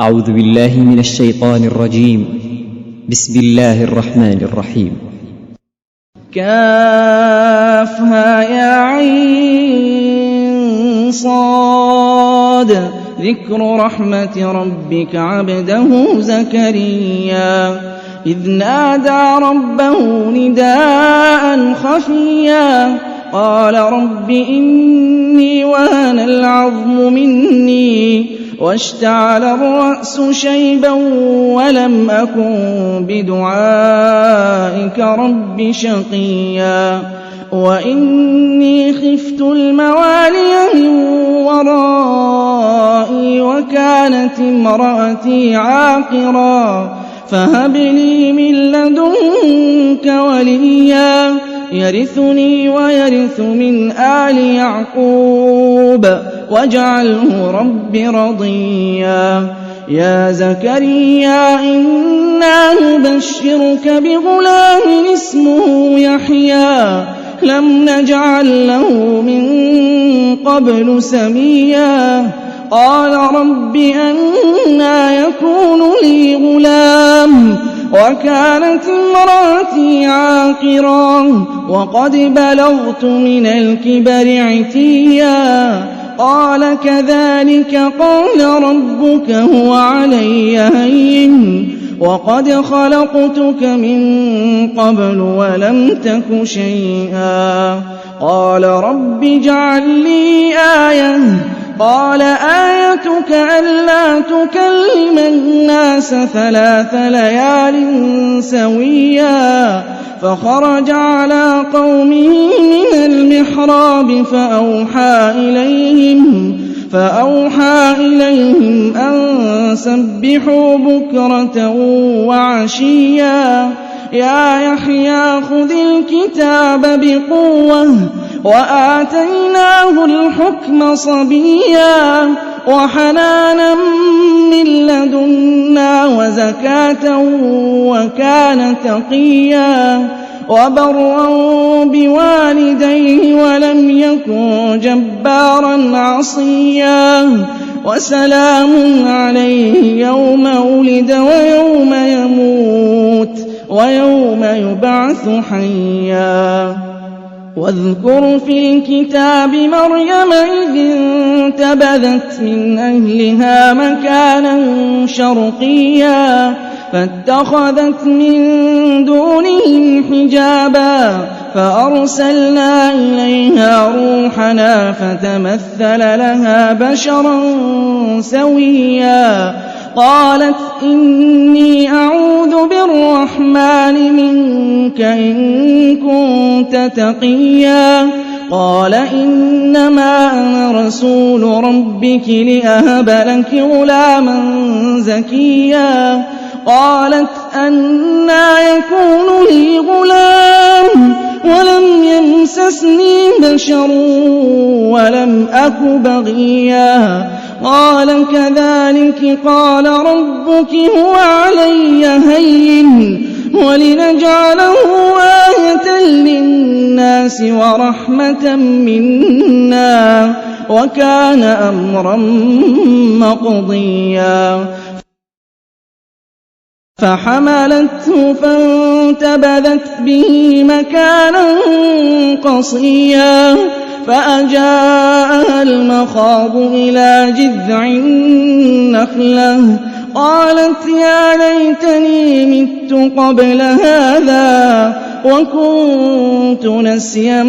أعوذ بالله من الشيطان الرجيم. بسم الله الرحمن الرحيم. كافها يا عين صاد ذكر رحمة ربك عبده زكريا إذ نادى ربه نداء خفيا قال رب إني وهن العظم مني واشتعل الرأس شيبا ولم أكن بدعائك رب شقيا وإني خفت الموالي من ورائي وكانت امرأتي عاقرا فهب لي من لدنك وليا يرثني ويرث من آل يعقوب واجعله رب رضيا يا زكريا إنا نبشرك بغلام اسمه يحيى لم نجعل له من قبل سميا قال رب أنى يكون لي غلام وكانت امرأتي عاقرا وقد بلغت من الكبر عتيا قال كذلك قال ربك هو علي هين وقد خلقتك من قبل ولم تك شيئا قال رب اجعل لي آية قال آيتك ألا تكلم الناس 3 ليال سويا فخرج على قومه من المحراب فأوحى إليهم أن سبحوا بكرة وعشيا يا يحيى خذ الكتاب بقوة وآتيناه الحكم صبيا وحنانا من لدنا وزكاة وكان تقيا وبرا بوالديه ولم يكن جبارا عصيا وسلام عليه يوم ولد ويوم يموت ويوم يبعث حيا واذكر في الكتاب مريم إذ انتبذت من أهلها مكانا شرقيا فاتخذت من دونهم حجابا فأرسلنا إليها روحنا فتمثل لها بشرا سويا قالت إني أعوذ بالرحمن منك إن كنت تقيا قال إنما أنا رسول ربك لأهب لك غلاما زكيا قالت أنى يكون لي غلام ولم يمسسني بشر ولم أك بغيا قال كذلك قال ربك هو علي هين ولنجعله آية للناس ورحمة منا وكان أمرا مقضيا فحملته فانتبذت به مكانا قصيا فأجاءها المخاض إلى جذع النخلة قالت يا ليتني مت قبل هذا وكنت نسيا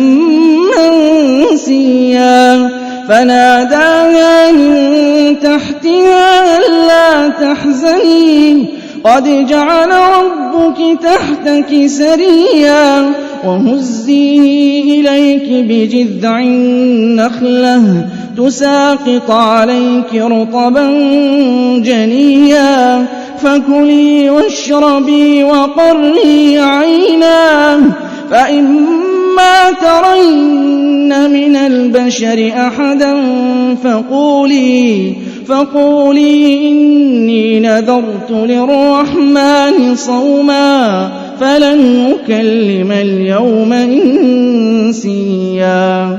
منسيا فناداها من تحتها ألا تحزني قد جعل ربك تحتك سريا وهزي إليك بجذع النخلة تساقط عليك رطبا جنيا فكلي واشربي وقري عينا فإما ترين من البشر أحدا فقولي إني نذرت للرحمن صوما فلن نكلم اليوم إنسيا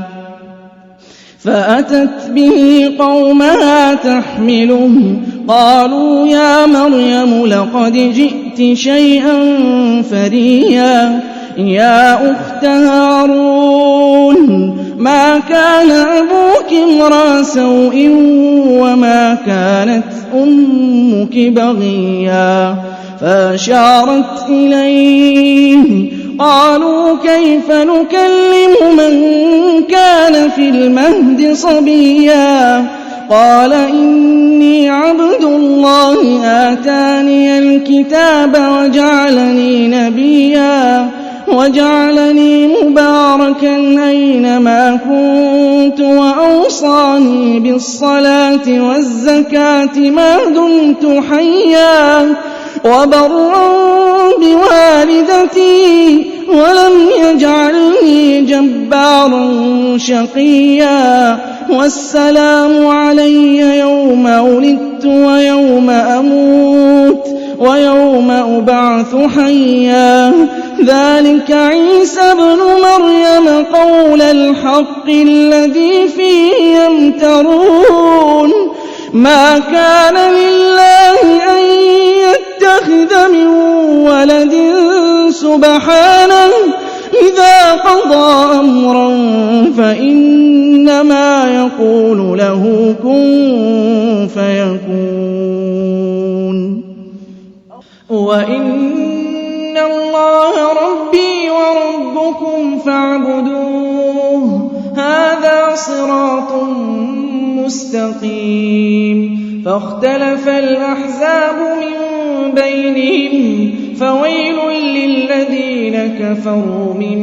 فأتت به قومها تحمله قالوا يا مريم لقد جئت شيئا فريا يا أخت هارون ما كان أبوك امرأ سوء وما كانت أمك بغيا فأشارت إليه قالوا كيف نكلم من كان في المهد صبيا قال إني عبد الله آتاني الكتاب وجعلني نبيا وجعلني مباركا أينما كنت وأوصاني بالصلاة والزكاة ما دمت حيا وبرا بوالدتي ولم يجعلني جبارا شقيا والسلام علي يوم ولدت ويوم أموت ويوم أبعث حيا ذلك عيسى ابن مريم قول الحق الذي فيه يمترون ما كان لله أن يتخذ من ولد سبحانه إذا قضى أمرا فإنما يقول له كن فيكون وإن الله ربي وربكم فاعبدوه هذا صراط مستقيم فاختلف الأحزاب من بينهم فويل للذين كفروا من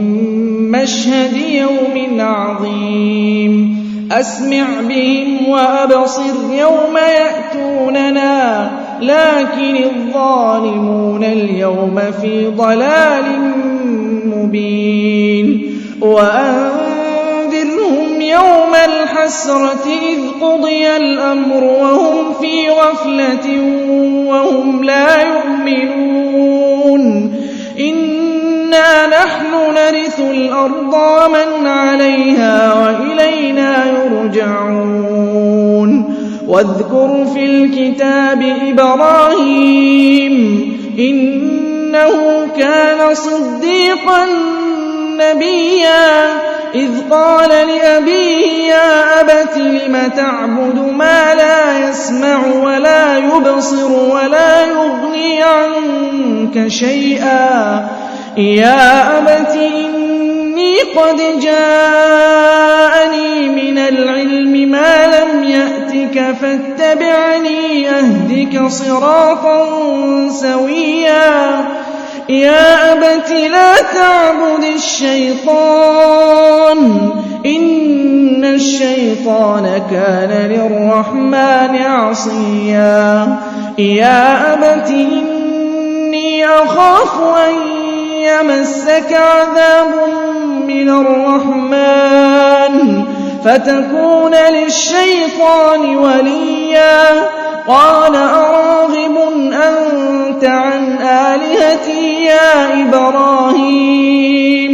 مشهد يوم عظيم أسمع بهم وأبصر يوم يأتوننا لكن الظالمون اليوم في ضلال مبين وأنذرهم يوم الحسرة إذ قضي الأمر وهم في غفلة وهم لا يؤمنون إنا نحن نرث الأرض ومن عليها وإلينا يرجعون واذكر في الكتاب إبراهيم إنه كان صديقا نبيا إذ قال لأبيه يا أبت لم تعبد ما لا يسمع ولا يبصر ولا يغني عنك شيئا يا أبت إني قد جاءني من العلم ما لم يأتك فاتبعني أهدك صراطا سويا يا أبت لا تعبد الشيطان إن الشيطان كان للرحمن عصيا يا أبت إني أخاف أن يمسك عذاب من الرحمن فتكون للشيطان وليا قال أراغب أنت عن آلهتي يا إبراهيم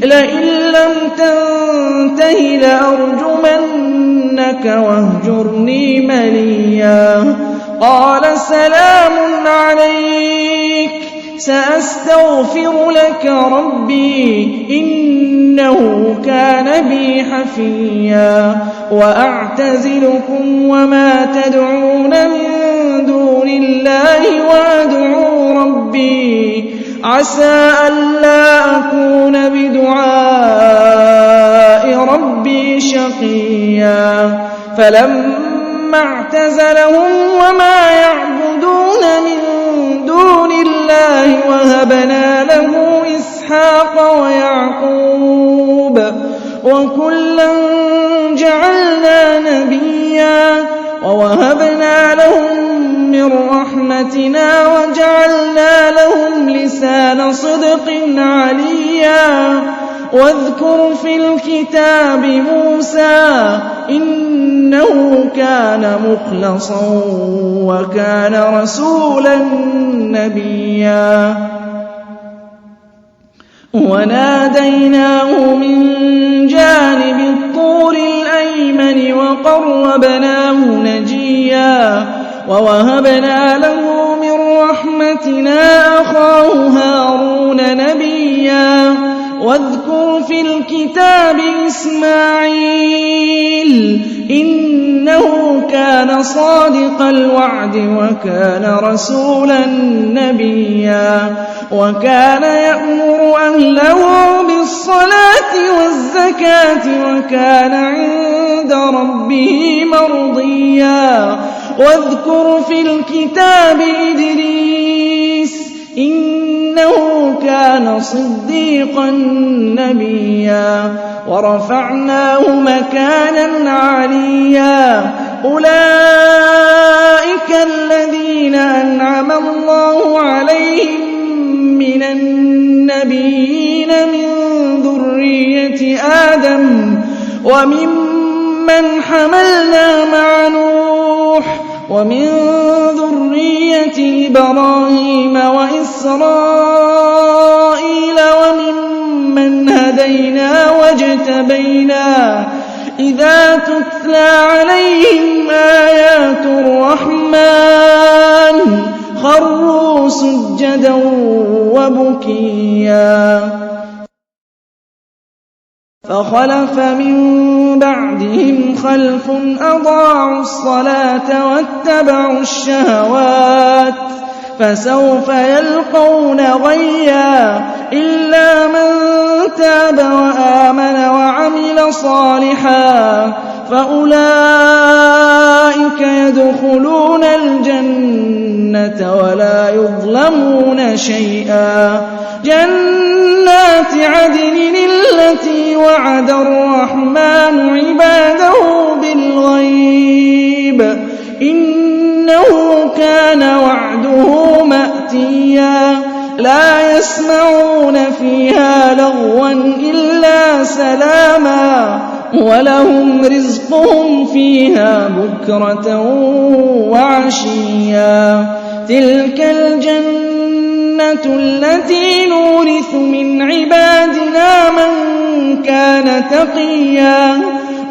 لئن لم تنته لأرجمنك واهجرني مليا قال سلام عليك سأستغفر لك ربي إنه كان بي حفيا وأعتزلكم وما تدعون من دون الله وأدعو ربي عسى ألا أكون بدعاء ربي شقيا فلما اعتزلهم وما يعبدون من دون الله وهبنا له إسحاق ويعقوب وكلا جعلنا نبيا ووهبنا لهم من رحمتنا وجعلنا لهم لسان صدق عليا واذكر في الكتاب موسى إنه كان مخلصا وكان رسولا نبيا وناديناه من جانب الطور الأيمن وقربناه نجيا ووهبنا له من رحمتنا أخاه هارون نبيا واذكر في الكتاب إسماعيل إنه كان صادق الوعد وكان رسولا نبيا وكان يأمر أهله بالصلاة والزكاة وكان عند ربه مرضيا واذكر في الكتاب إدريس إنه كان صديقا نبيا ورفعناه مكانا عليا أولئك الذين أنعم الله عليهم من النبيين من ذرية آدم وممن حملنا مع نوح ومن ذرية إبراهيم وإسرائيل وممن هدينا واجتبينا إذا تتلى عليهم آيات الرحمن خروا سجدا وبكيا فخلف من بعدهم خلف أضاعوا الصلاة واتبعوا الشهوات فسوف يلقون غيا إلا من تاب وآمن وعمل صالحا فأولئك يدخلون الجنة ولا يظلمون شيئا جنات عدن التي وعد الرحمن عباده بالغيب إنه كان وعده مأتيا لا يسمعون فيها لغوا إلا سلاما ولهم رزقهم فيها بكرة وعشيا تلك الجنة التي نورث من عبادنا من كان تقيا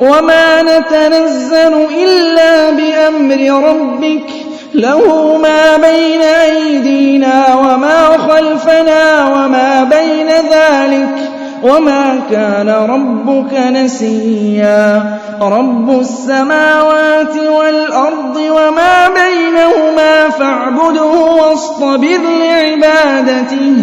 وما نتنزل إلا بأمر ربك له ما بين أيدينا وما خلفنا وما بين ذلك وما كان ربك نسيا رب السماوات والأرض وما بينهما فاعبده واصطبر لعبادته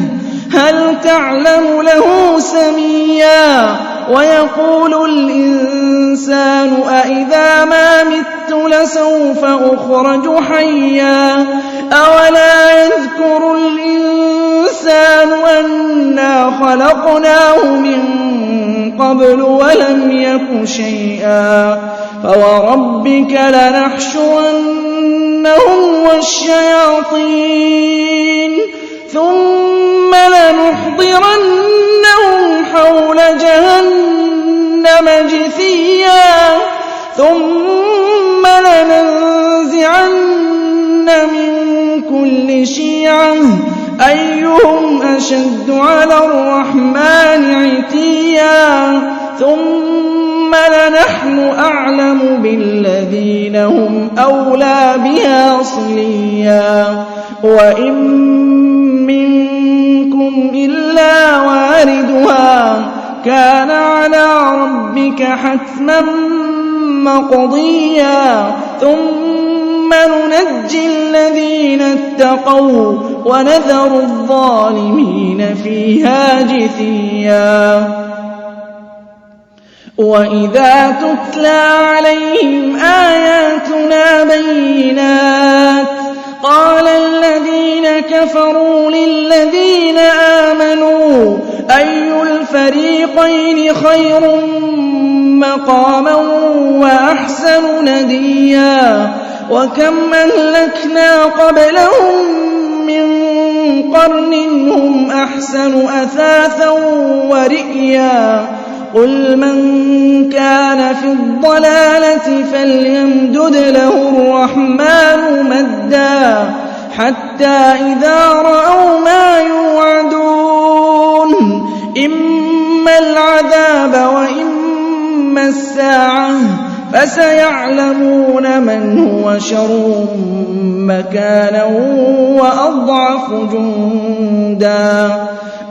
هل تعلم له سميا ويقول الإنسان أإذا ما مت لسوف أخرج حيا أولا يذكر الإنسان أنا خلقناه من قبل ولم يك شيئا فوربك لنحشرنهم والشياطين ثم لنحضرنهم حول جهنم جثيا ثم لننزعن من كل شيعة أيهم أشد على الرحمن عتيا ثم لنحن أعلم بالذين هم أولى بها صليا وإن منكم إلا واردها كان على ربك حتما مقضيا ثم ننجي الذين اتقوا ونذر الظالمين فيها جثيا وإذا تتلى عليهم آياتنا بينات قال الذين كفروا للذين آمنوا أي الفريقين خير مقاما وأحسن نديا وكم أهلكنا قبلهم من قرن هم أحسن أثاثا ورئيا قل من كان في الضلالة فليمدد له الرحمن مدا حتى إذا رأوا ما يوعدون إما العذاب وإما الساعة فسيعلمون من هو شر مكانا وأضعف جندا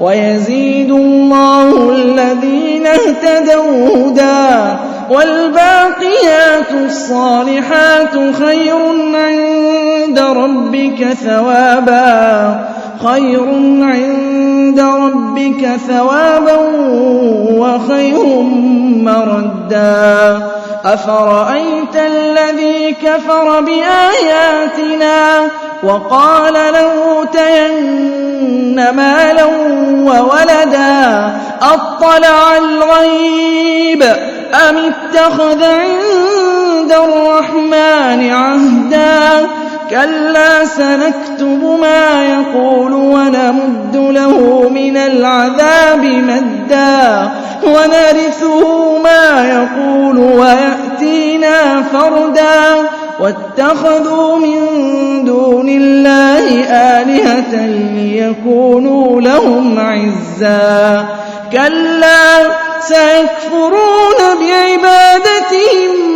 ويزيد الله الذين اهتدوا هدى والباقيات الصالحات خير عند ربك ثوابا وخير مردا أفرأيت الذي كفر بآياتنا وقال لأوتين مالا وولدا أطلع الغيب أم اتخذ عند الرحمن عهدا كلا سنكتب ما يقول ونمد له من العذاب مدا ونرثه ما يقول ويأتينا فردا واتخذوا من دون الله آلهة ليكونوا لهم عزا كلا سيكفرون بعبادتهم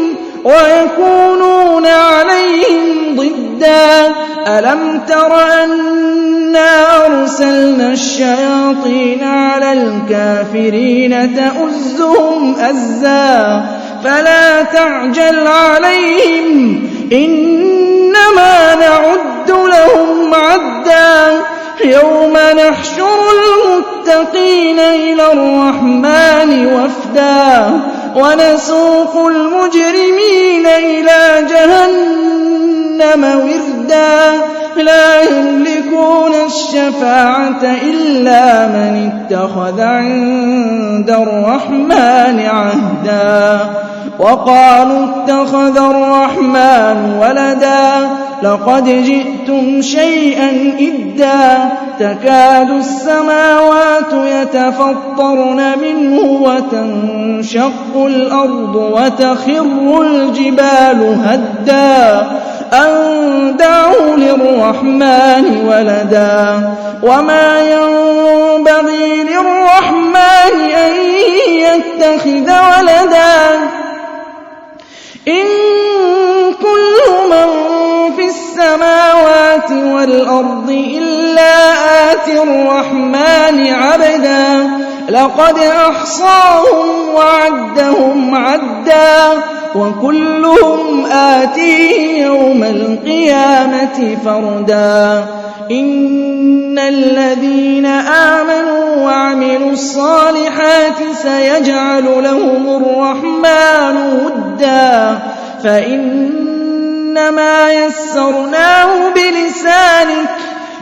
ويكونون عليهم ضدا ألم تر أنا أرسلنا الشياطين على الكافرين تؤزهم أزا فلا تعجل عليهم إنما نعد لهم عدا يوم نحشر المتقين إلى الرحمن وفدا ونسوق المجرمين إلى جهنم وردا لا يملكون الشفاعة إلا من اتخذ عند الرحمن عهدا وقالوا اتخذ الرحمن ولدا لقد جئتم شيئا إدا تكاد السماوات يتفطرن منه وتنشق الأرض وتخر الجبال هدا أن دعوا للرحمن ولدا وما ينبغي للرحمن أن يتخذ ولدا إن كل من في السماوات والأرض إلا آتي الرحمن عبدا لقد أحصاهم وعدهم عدا وكلهم آتيه يوم القيامة فردا إن الذين آمنوا وعملوا الصالحات سيجعل لهم الرحمن ودا فإنما يسرناه بلسانك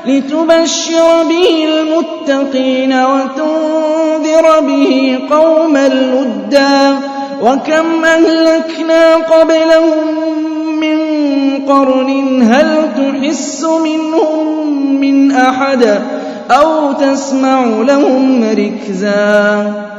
لتبشر به المتقين وتنذر به قوما لدا وكم أهلكنا قبلهم من قرن هل تحس منهم من أحد أو تسمع لهم ركزا